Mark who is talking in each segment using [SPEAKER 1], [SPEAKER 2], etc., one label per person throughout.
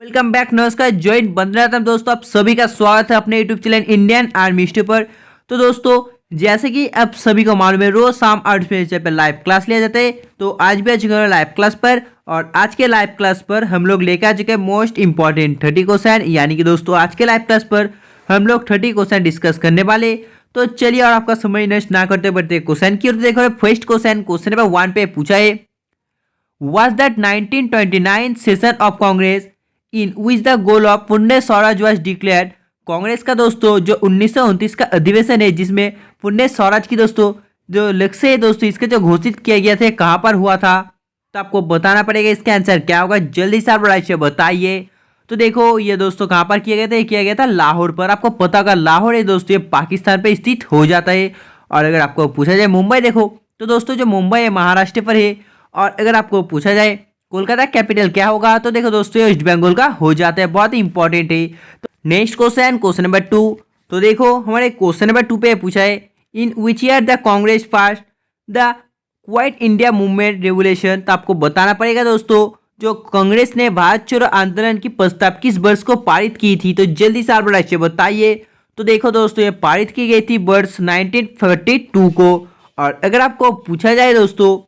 [SPEAKER 1] Welcome back. नमस्कार, join बंदना दोस्तों, आप सभी का स्वागत है अपने YouTube channel Indian army history पर। तो दोस्तों, जैसे कि आप सभी को मालूम है, रोज शाम 8 बजे पर लाइव क्लास लिया जाता है। तो आज भी आ चुके हैं लाइव क्लास पर, और आज के लाइव क्लास पर हम लोग लेकर आ चुके हैं मोस्ट इंपॉर्टेंट 30 क्वेश्चन। यानी कि दोस्तों, आज के लाइव क्लास पर हम लोग 30 क्वेश्चन डिस्कस करने वाले। तो चलिए, और आपका समय नष्ट ना करते बढ़ते क्वेश्चन की ओर देखो। फर्स्ट क्वेश्चन नंबर 1 पे पूछा है, was that 1929 session of Congress in which the goal of पुण्य स्वराज was declared। कांग्रेस का दोस्तों जो 1929 का अधिवेशन है, जिसमें पुण्य स्वराज की दोस्तों जो लक्ष्य है दोस्तों, इसके जो घोषित किया गया था, कहाँ पर हुआ था। तो आपको बताना पड़ेगा इसका आंसर क्या होगा। जल्दी से आप राइट से बताइए। तो देखो, ये दोस्तों कहाँ पर किया गया था, ये किया गया था लाहौर पर। आपको पता होगा लाहौर है दोस्तों, ये पाकिस्तान पर स्थित हो जाता है। और अगर आपको पूछा जाए मुंबई, देखो तो दोस्तों जो मुंबई है महाराष्ट्र पर है। और अगर आपको पूछा जाए कोलकाता कैपिटल क्या होगा, तो देखो दोस्तों वेस्ट बंगाल का हो जाता है। बहुत ही इंपॉर्टेंट है। तो नेक्स्ट क्वेश्चन नंबर 2। तो देखो हमारे क्वेश्चन नंबर 2 पे पूछा है, in which year the Congress pass the Quit India Movement revolution. तो आपको बताना पड़ेगा दोस्तों, जो कांग्रेस ने भारत छोड़ो आंदोलन की प्रस्ताव किस वर्ष को पारित की थी। तो जल्दी से आप राज्य बताइए। तो देखो दोस्तों, ये पारित की गई थी वर्ष 1942 को। और अगर आपको पूछा जाए दोस्तों,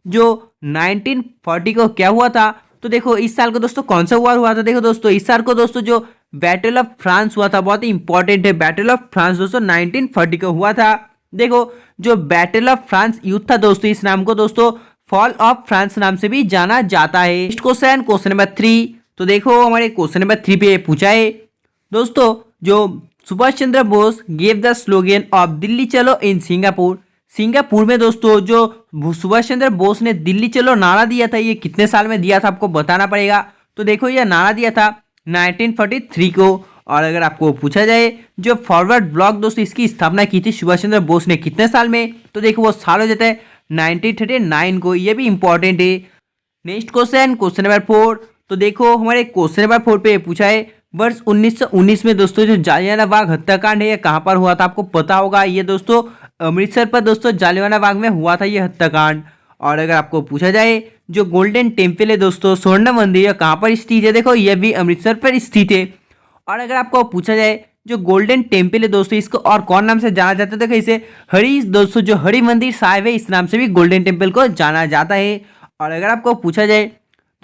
[SPEAKER 1] जो 1940 को क्या हुआ था, तो देखो इस साल को दोस्तों कौन सा वॉर हुआ था। देखो दोस्तों, इस साल को दोस्तों जो बैटल ऑफ फ्रांस हुआ था, बहुत ही इंपॉर्टेंट है। बैटल ऑफ फ्रांस दोस्तों 1940 को हुआ था। देखो जो बैटल ऑफ फ्रांस युद्ध था दोस्तों, इस नाम को दोस्तों फॉल ऑफ फ्रांस नाम से भी जाना जाता है। Next question number 3। तो देखो हमारे क्वेश्चन नंबर 3 पे पूछा है दोस्तों, जो Subhash Chandra Bose gave the slogan of Delhi चलो इन सिंगापुर। सिंगापुर में दोस्तों जो सुभाष चंद्र बोस ने दिल्ली चलो नारा दिया था, ये कितने साल में दिया था, आपको बताना पड़ेगा। तो देखो ये नारा दिया था 1943 को। और अगर आपको पूछा जाए जो फॉरवर्ड ब्लॉक दोस्तों, इसकी स्थापना की थी सुभाष चंद्र बोस ने कितने साल में, तो देखो वो साल हो जाता है 1939 को। ये भी इंपॉर्टेंट है। Next question number 4। तो देखो हमारे क्वेश्चन नंबर 4 पे पूछा है, वर्ष 1919 में दोस्तों जो जालियानवाला बाग हत्याकांड है, ये कहाँ पर हुआ था, आपको पता होगा। ये दोस्तों अमृतसर पर दोस्तों जालियानवाला बाग में हुआ था ये हत्याकांड। और अगर आपको पूछा जाए जो गोल्डन टेम्पल है दोस्तों, स्वर्ण मंदिर, कहाँ पर स्थित है, देखो ये भी अमृतसर पर स्थित है। और अगर आपको पूछा जाए जो गोल्डन टेम्पल है दोस्तों, इसको और कौन नाम से जाना जाता है, देखो इसे हरि दोस्तों जो हरि मंदिर साहिब है, इस नाम से भी गोल्डन टेम्पल को जाना जाता है। और अगर आपको पूछा जाए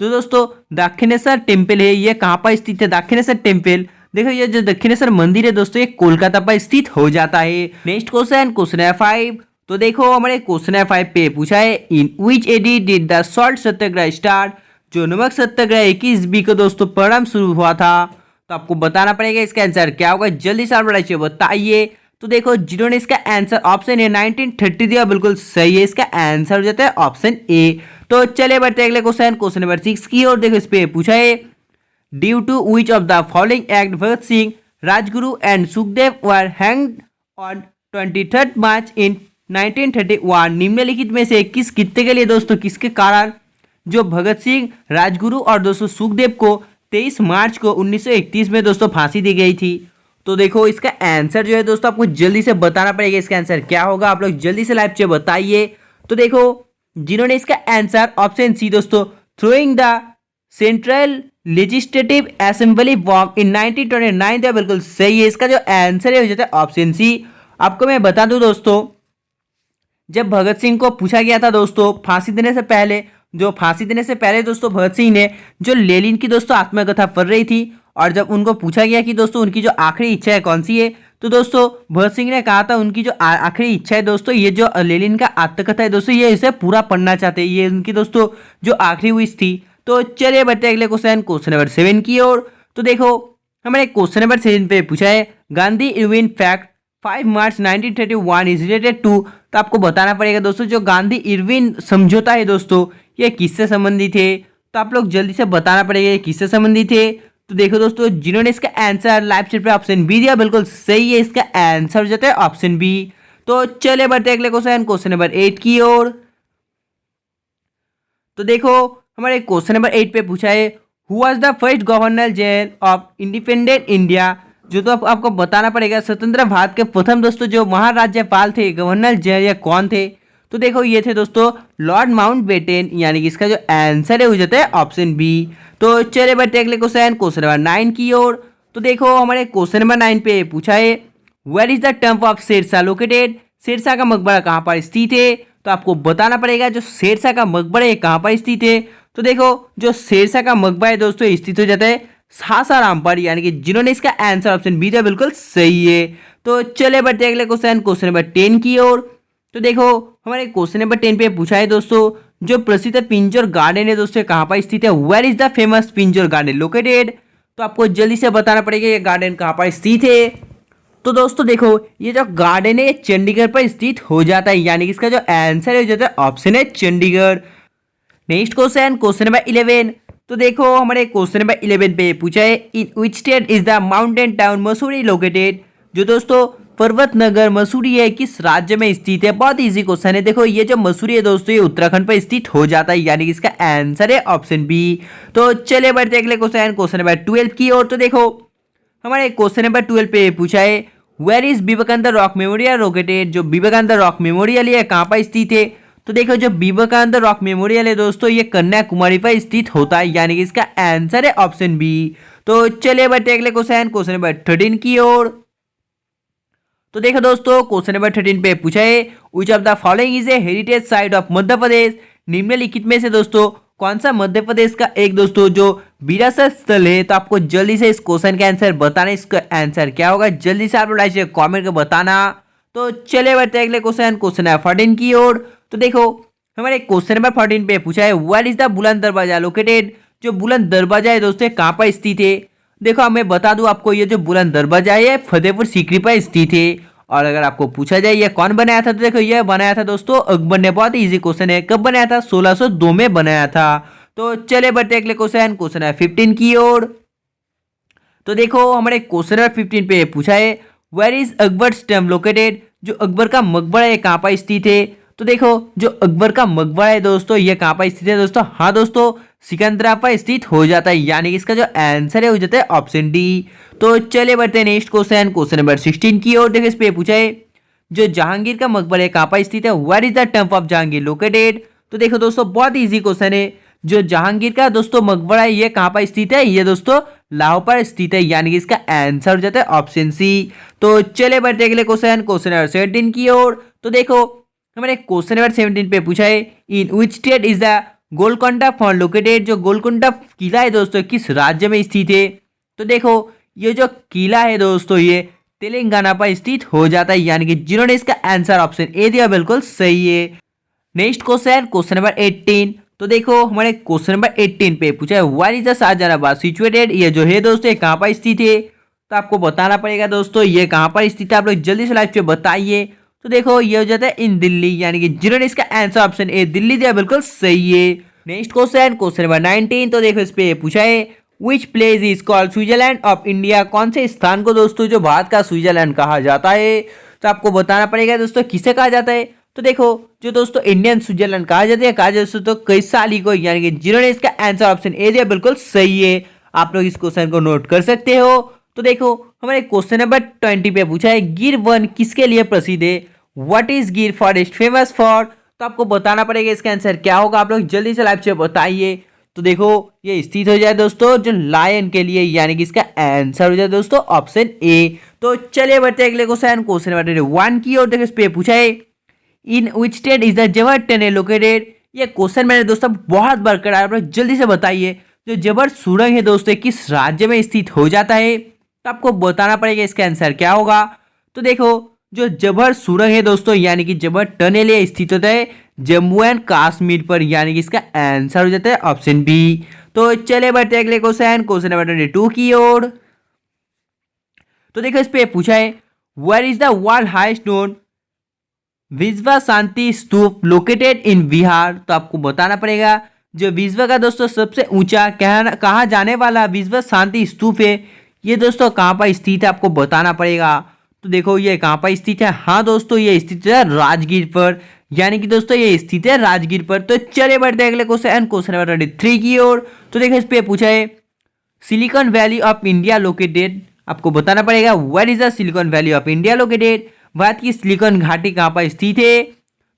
[SPEAKER 1] तो दोस्तों दक्षिणेश्वर टेम्पल है, ये कहाँ पर स्थित है, दक्षिणेश्वर टेम्पल, देखो ये जो दक्षिणेश्वर मंदिर है दोस्तों, ये कोलकाता पर स्थित हो जाता है। Next question number 5। तो देखो हमारे क्वेश्चन नंबर 5 पे पूछा है, in which AD did the salt satyagraha start. जो नमक सत्याग्रह 21 को दोस्तों प्रारंभ शुरू हुआ था। तो आपको बताना पड़ेगा इसका आंसर क्या होगा। जल्दी से आप बताइए। तो देखो जिन्होंने इसका आंसर ऑप्शन ए 1930 दिया, बिल्कुल सही है। इसका आंसर हो जाता है ऑप्शन ए। तो चलिए बढ़ते हैं अगले क्वेश्चन नंबर 6 की ओर। देखो इस पे पूछा है, due to which of the following act Bhagat Singh, Rajguru and Sukhdev were hanged on 23 March in 1931। निम्नलिखित में से किस कित्ते के लिए दोस्तों, किसके कारण जो भगत सिंह, राजगुरु और दोस्तों सुखदेव को 23 मार्च को 1931 में दोस्तों फांसी दी गई थी। तो देखो इसका आंसर जो है दोस्तों, आपको जल्दी से बताना पड़ेगा इसका आंसर क्या होगा। आप लोग जल्दी से लाइव से बताइए। तो देखो जिन्होंने इसका आंसर ऑप्शन सी दोस्तों, throwing the central legislative assembly bomb इन 1929 दिया, बिल्कुल सही है। इसका जो आंसर है हो जाता है ऑप्शन सी। आपको मैं बता दूं दोस्तों, जब भगत सिंह को पूछा गया था दोस्तों फांसी देने से पहले दोस्तों भगत सिंह ने जो लेनिन की दोस्तों आत्मकथा पढ़ रही थी, और जब उनको पूछा गया कि दोस्तों उनकी जो आखिरी इच्छा है कौन सी है, तो दोस्तों भगत सिंह ने कहा था उनकी जो आखिरी इच्छा है दोस्तों, ये जो लेनिन का आत्मकथा है दोस्तों, ये इसे पूरा पढ़ना चाहते हैं। ये उनकी दोस्तों जो आखिरी विश थी। तो चलिए बढ़ते अगले क्वेश्चन नंबर 7 की ओर। तो देखो हमारे क्वेश्चन नंबर 7 पे पूछा है, Gandhi Irwin fact 5 March 1931 is related to. तो आपको बताना पड़ेगा दोस्तों, जो गांधी इरविन समझौता है दोस्तों, ये किससे संबंधित है। तो आप लोग जल्दी से बताना पड़ेगा ये किससे संबंधित है। तो देखो दोस्तों जिन्होंने इसका आंसर लाइव चैट पे ऑप्शन बी दिया, बिल्कुल सही है। इसका आंसर हो जाता है ऑप्शन बी। तो चलिए बढ़ते अगले क्वेश्चन नंबर 8 की ओर। तो देखो हमारे क्वेश्चन नंबर 8 पे पूछा है, who was the first governor general of independent India. जो तो आपको बताना पड़ेगा स्वतंत्र भारत के प्रथम दोस्तों जो महाराज्यपाल थे, गवर्नर जनरल कौन थे। तो देखो ये थे दोस्तों लॉर्ड माउंटबेटन, यानी कि इसका जो आंसर है हो जाता है ऑप्शन बी। तो चलिए बढ़ते अगले क्वेश्चन नंबर 9 की ओर। तो देखो हमारे क्वेश्चन नंबर 9 पे पूछा है where is the tomb of Sher Shah located, Sher Shah का मकबरा कहाँ पर स्थित है। तो आपको बताना पड़ेगा जो शेरशाह का मकबरा है कहाँ पर स्थित है। तो देखो जो शेरशाह का मकबरा है दोस्तों स्थित हो जाता है सासाराम पर, यानी कि जिन्होंने इसका आंसर ऑप्शन बी दिया बिल्कुल सही है। तो चले बढ़ते अगले क्वेश्चन नंबर 10 की ओर। तो देखो हमारे क्वेश्चन नंबर 10 पे पूछा है दोस्तों जो प्रसिद्ध पिंजौर गार्डन है दोस्तों कहाँ पर स्थित है, where is the famous Pinjore garden located. तो आपको जल्दी से बताना पड़ेगा ये गार्डन कहाँ पर स्थित है। तो दोस्तों देखो ये जो गार्डन है ये चंडीगढ़ पर स्थित हो जाता है, यानी कि इसका जो आंसर हो जाता है ऑप्शन है चंडीगढ़। Next question number 11। तो देखो हमारे क्वेश्चन नंबर 11 पे पूछा है in which state is the mountain town Mussoorie located. जो दोस्तों पर्वत नगर मसूरी है किस राज्य में स्थित है। बहुत इजी क्वेश्चन है। देखो ये जो मसूरी है दोस्तों ये उत्तराखंड पर स्थित हो जाता है, यानी कि इसका आंसर है ऑप्शन बी। तो चलिए बढ़ते अगले क्वेश्चन नंबर 12 की ओर। तो देखो हमारे क्वेश्चन नंबर 12 पे पूछा है where is Vivekananda rock memorial located. जो विवेकानंद रॉक मेमोरियल है कहाँ पर स्थित है। तो देखो जो विवेकानंद रॉक मेमोरियल है दोस्तों ये कन्याकुमारी पर स्थित होता है, यानी कि इसका आंसर है ऑप्शन बी। तो चलिए बढ़ते अगले क्वेश्चन नंबर 13 की ओर। तो देखो दोस्तों क्वेश्चन नंबर 13 पे पूछा है which of the following is a heritage site of Madhya Pradesh. निम्नलिखित में से दोस्तों कौन सा मध्य प्रदेश का एक दोस्तों जो विरासत स्थल है। तो आपको जल्दी से इस क्वेश्चन का आंसर बताना, इसका आंसर क्या होगा जल्दी से आप लोग लाइक कॉमेंट कर बताना। तो चले बढ़ते अगले क्वेश्चन नंबर 14 की ओर। तो देखो हमारे क्वेश्चन नंबर 14 पे पूछा है व्हाट इज द बुलंद दरवाजा लोकेटेड। जो बुलंद दरवाजा है दोस्तों कहाँ पर स्थित है। देखो मैं बता दूं आपको ये जो बुलंद दरवाजा है फतेहपुर सीकरी पर स्थित है। और अगर आपको पूछा जाए ये कौन बनाया था तो देखो ये बनाया था दोस्तों अकबर ने। बहुत इजी क्वेश्चन है। कब बनाया था 1602 में बनाया था। तो चले बढ़ते अगले क्वेश्चन नंबर 15 की ओर। तो देखो हमारे क्वेश्चन नंबर 15 पे पूछा है where is Akbar tomb located. जो अकबर का मकबरा है कहाँ पर स्थित है। तो देखो जो अकबर का मकबरा है दोस्तों ये कहाँ पर स्थित है दोस्तों। हाँ दोस्तों सिकंदरा पर स्थित हो जाता है, यानी कि इसका जो आंसर है हो जाता है ऑप्शन डी। तो चले बढ़ते हैं नेक्स्ट क्वेश्चन नंबर 16 की ओर। देखो इस पे पूछा है जो जहांगीर का मकबरा है कहाँ पर स्थित है, where is the tomb of Jahangir located. तो देखो दोस्तों बहुत इजी क्वेश्चन है। जो जहांगीर का दोस्तों मकबरा है ये कहाँ पर स्थित है, ये दोस्तों लाहौर पर स्थित है, यानी कि इसका आंसर हो जाता है ऑप्शन सी। तो चले बढ़ते अगले क्वेश्चन नंबर 17 की ओर। तो देखो हमारे क्वेश्चन नंबर 17 पे पूछा है in which state is the Golconda fort located. जो गोलकोंडा किला है दोस्तों किस राज्य में स्थित है। तो देखो ये जो किला है दोस्तों ये तेलंगाना पर स्थित हो जाता है, यानी कि जिन्होंने इसका आंसर ऑप्शन ए दिया बिल्कुल सही है। Next question number 18। तो देखो हमारे क्वेश्चन नंबर 18 पे पूछा है where is the Shahjahanabad situated. ये जो है दोस्तों ये कहाँ पर स्थित है। तो आपको बताना पड़ेगा दोस्तों ये कहाँ पर स्थित है। आप लोग जल्दी से लाइव पे बताइए। तो देखो ये हो जाता है इन दिल्ली, यानी कि जिन्होंने इसका आंसर ऑप्शन ए दिल्ली दिया बिल्कुल सही है। Next question number 19। तो देखो इस पे पूछा है which place is called Switzerland of India. कौन से स्थान को दोस्तों जो भारत का स्विट्जरलैंड कहा जाता है। तो आपको बताना पड़ेगा दोस्तों किसे कहा जाता है। तो देखो जो दोस्तों इंडियन स्विट्जरलैंड कहा जाता है दोस्तों कई साली को, यानी कि जिन्होंने इसका आंसर ऑप्शन ए दिया बिल्कुल सही है। आप लोग इस क्वेश्चन को नोट कर सकते हो। तो देखो हमारे क्वेश्चन नंबर 20 पे पूछा है गिर वन किसके लिए प्रसिद्ध है, व्हाट इज गिर फॉरेस्ट फेमस फॉर। तो आपको बताना पड़ेगा इसका आंसर क्या होगा। आप लोग जल्दी से लाइव से बताइए। तो देखो ये स्थित हो जाए दोस्तों जो लायन के लिए, यानी कि इसका आंसर हो जाए दोस्तों ऑप्शन ए। तो चलिए बढ़ते अगले क्वेश्चन नंबर 1 की ओर। देखो इस पे पूछा है in which state is the जबर टनल लोकेटेड। ये क्वेश्चन मैंने दोस्तों बहुत बार करा है। आप लोग जल्दी से बताइए जो जबर सुरंग है दोस्तों किस राज्य में स्थित हो जाता है। तो आपको बताना पड़ेगा इसका आंसर क्या होगा। तो देखो जो जबर सुरंग है दोस्तों यानी कि जबर टनल ये स्थित होता है जम्मू एंड कश्मीर पर, यानी कि इसका आंसर हो जाता है ऑप्शन बी। तो चले बढ़ते अगले क्वेश्चन नंबर 22 की ओर। तो देखो इस पे पूछा है where is the world highest known Vishwa Shanti stupa located in Bihar. तो आपको बताना पड़ेगा जो विश्व का दोस्तों सबसे ऊंचा कहा जाने वाला विश्व शांति स्तूप है ये दोस्तों कहाँ पर स्थित है, आपको बताना पड़ेगा। तो देखो ये कहाँ पर स्थित है। हाँ दोस्तों ये स्थित है राजगीर पर, यानी कि दोस्तों ये स्थित है राजगीर पर। तो चले बढ़ते अगले क्वेश्चन नंबर 23 की ओर। तो देखो इस पे पूछा है silicon valley of India located. आपको बताना पड़ेगा where is the silicon valley of India located. Bharat की सिलिकॉन घाटी कहाँ पर स्थित है।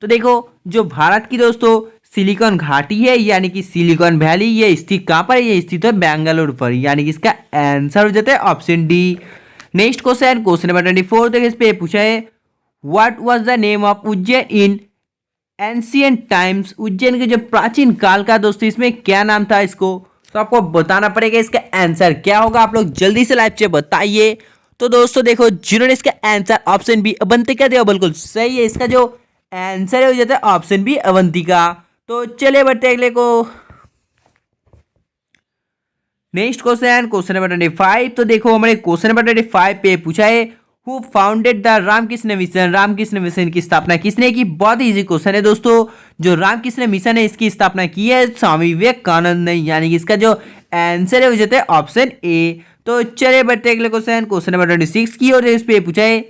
[SPEAKER 1] तो देखो जो भारत की दोस्तों सिलिकॉन घाटी है यानी कि सिलिकॉन वैली, ये स्थित कहाँ पर है? ये स्थित है बेंगलुरु पर, यानी कि इसका आंसर हो जाता है option D. Next question, question number 24, देखिए इस पे पूछा है what was the name of Ujjain in ancient times. Ujjain के जो प्राचीन काल का दोस्तों इसमें क्या नाम था इसको, तो आपको बताना पड़ेगा इसका आंसर क्या होगा। आप लोग जल्दी से लाइव से बताइए। तो दोस्तों देखो, जिन्होंने इसका आंसर ऑप्शन बी अवंतिका दिया बिल्कुल सही है। इसका जो आंसर है हो जाता है ऑप्शन बी अवंतिका। तो चलिए बढ़ते अगले को। Next question, question number 25। तो देखो हमारे क्वेश्चन नंबर 25 पे पूछा है who founded the Ramakrishna Mission. Ramakrishna Mission की स्थापना किसने की? बहुत इजी क्वेश्चन है दोस्तों। जो रामकृष्ण मिशन है इसकी स्थापना की है स्वामी विवेकानंद ने, यानी कि इसका जो आंसर है हो जाता है ऑप्शन ए। तो चलिए बढ़ते अगले क्वेश्चन, क्वेश्चन नंबर 26 की, और इस पे पूछा है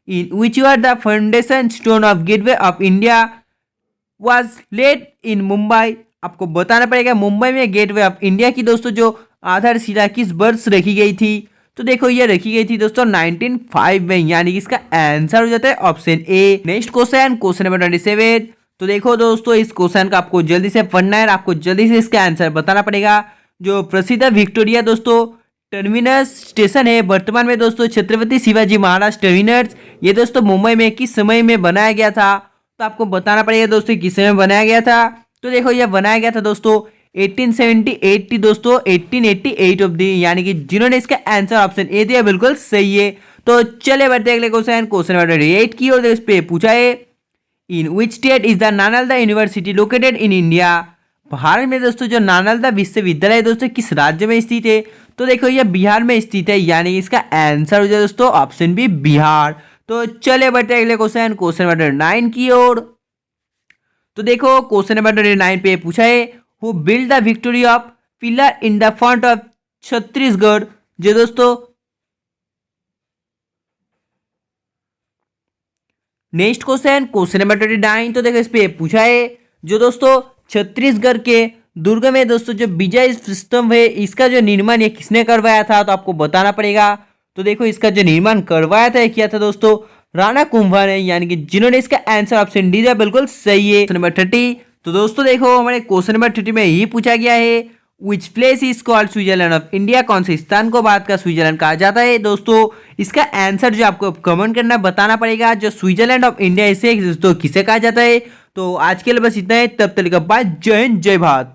[SPEAKER 1] in which year the foundation stone of Gateway of India was laid in Mumbai. आपको बताना पड़ेगा मुंबई में गेटवे ऑफ इंडिया की दोस्तों जो आधारशिला किस वर्ष रखी गई थी। तो देखो ये रखी गई थी दोस्तों 1905 में, यानी कि इसका आंसर हो जाता है option A. Next question, question number 27। तो देखो दोस्तों इस क्वेश्चन का आपको जल्दी से पढ़ना है, आपको जल्दी से इसका आंसर बताना पड़ेगा। जो प्रसिद्ध विक्टोरिया दोस्तों टर्मिनस स्टेशन है वर्तमान में दोस्तों छत्रपति शिवाजी महाराज टर्मिनस, ये दोस्तों मुंबई में किस समय में बनाया गया था? तो आपको बताना पड़ेगा दोस्तों किस समय बनाया गया था। तो देखो यह बनाया गया था दोस्तों 1878 दोस्तों 1888 ऑफ दी, यानी कि जिन्होंने इसका आंसर ऑप्शन ए दिया बिल्कुल सही है। तो चले बढ़ते अगले क्वेश्चन, क्वेश्चन नंबर 28 की, और इस पे पूछा है in which state is the Nalanda university located in India. Bharat में दोस्तों जो नालंदा विश्वविद्यालय दोस्तों किस राज्य में स्थित है? तो देखो यह बिहार में स्थित है, यानी कि इसका आंसर हो जाए दोस्तों ऑप्शन बी बिहार। तो चले बढ़ते अगले क्वेश्चन, क्वेश्चन नंबर 9 की ओर। तो देखो क्वेश्चन नंबर 29 पे पूछा है who build the victory of pillar in the front of Chhattisgarh. जो दोस्तों नेक्स्ट क्वेश्चन, क्वेश्चन नंबर 29। तो देखो इस पे पूछा है जो दोस्तों छत्तीसगढ़ के दुर्ग में दोस्तों जो विजय स्तंभ है इसका जो निर्माण ये किसने करवाया था? तो आपको बताना पड़ेगा। तो देखो इसका जो निर्माण करवाया था किया था दोस्तों राणा कुंभा ने, यानी कि जिन्होंने इसका आंसर ऑप्शन डी दिया बिल्कुल सही है। नंबर 30। तो दोस्तों देखो हमारे क्वेश्चन नंबर 30 में ही पूछा गया है which place is called Switzerland of India. कौन से स्थान को भारत का स्विट्जरलैंड कहा जाता है? दोस्तों इसका आंसर जो आपको कमेंट करना बताना पड़ेगा। जो स्विट्जरलैंड ऑफ इंडिया इसे दोस्तों किसे कहा जाता है? तो आज के लिए बस इतना है, तब तक का बाय, जय हिंद जय भारत।